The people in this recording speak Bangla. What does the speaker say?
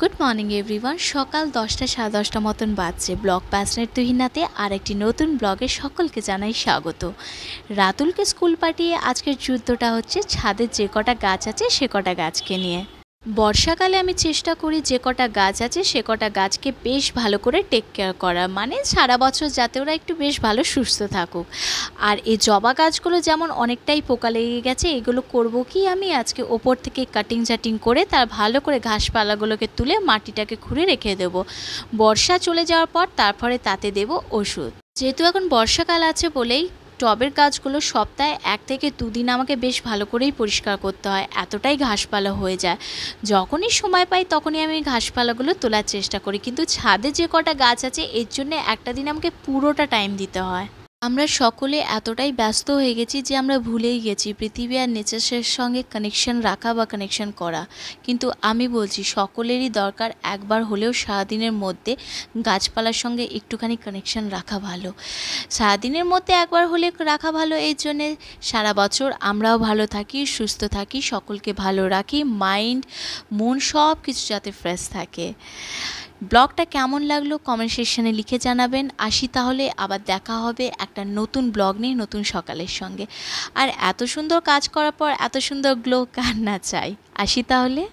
Good morning everyone. সকাল 10টা সাড়ে 10টা মতন বাজছে। ব্লগ প্যাশনেট তুহিনাতে আর একটি নতুন ব্লগে সকলকে জানাই স্বাগত। রাতুলকে স্কুল পাঠিয়ে আজকের যুদ্ধটা হচ্ছে ছাদের যে কটা গাছ আছে সে কটা গাছকে নিয়ে। বর্ষাকালে আমি চেষ্টা করি যে কটা গাছ আছে সে কটা গাছকে বেশ ভালো করে টেক কেয়ার করা, মানে সারা বছর যাতে ওরা একটু বেশ ভালো সুস্থ থাকুক। আর এই জবা গাছগুলো যেমন অনেকটাই পোকা লেগে গেছে, এগুলো করব কি আমি আজকে ওপর থেকে কাটিং করে তার ভালো করে ঘাসপালাগুলোকে তুলে মাটিটাকে খুঁড়ে রেখে দেবো। বর্ষা চলে যাওয়ার পর তারপরে তাতে দেব ওষুধ। যেহেতু এখন বর্ষাকাল আছে বলেই টবের গাছগুলো সপ্তাহে 1 থেকে 2 দিন আমাকে বেশ ভালো করেই পরিষ্কার করতে হয়, এতটাই ঘাসপালা হয়ে যায়। যখনই সময় পাই তখনই আমি ঘাসপালাগুলো তোলার চেষ্টা করি, কিন্তু ছাদে যে কটা গাছ আছে এর জন্য একটা দিন আমাকে পুরোটা টাইম দিতে হয়। আমরা সকলে এতটাই ব্যস্ত হয়ে গেছি যে আমরা ভুলেই গেছি পৃথিবী আর নেচারের সঙ্গে কানেকশন রাখা বা কানেকশন করা। কিন্তু আমি বলছি সকলেরই দরকার একবার হলেও সারাদিনের মধ্যে গাছপালার সঙ্গে একটুখানি কানেকশন রাখা ভালো। সারাদিনের মধ্যে একবার হলে রাখা ভালো, এই জন্যে সারা বছর আমরাও ভালো থাকি, সুস্থ থাকি, সকলকে ভালো রাখি, মাইন্ড মন সব কিছু যাতে ফ্রেশ থাকে। ব্লগটা কেমন লাগলো কমেন্ট সেকশানে লিখে জানাবেন। আসি তাহলে, আবার দেখা হবে একটা নতুন ব্লগ নিয়ে নতুন সকালের সঙ্গে। আর এত সুন্দর কাজ করার পর এত সুন্দর গ্লো কার না চাই। আসি তাহলে।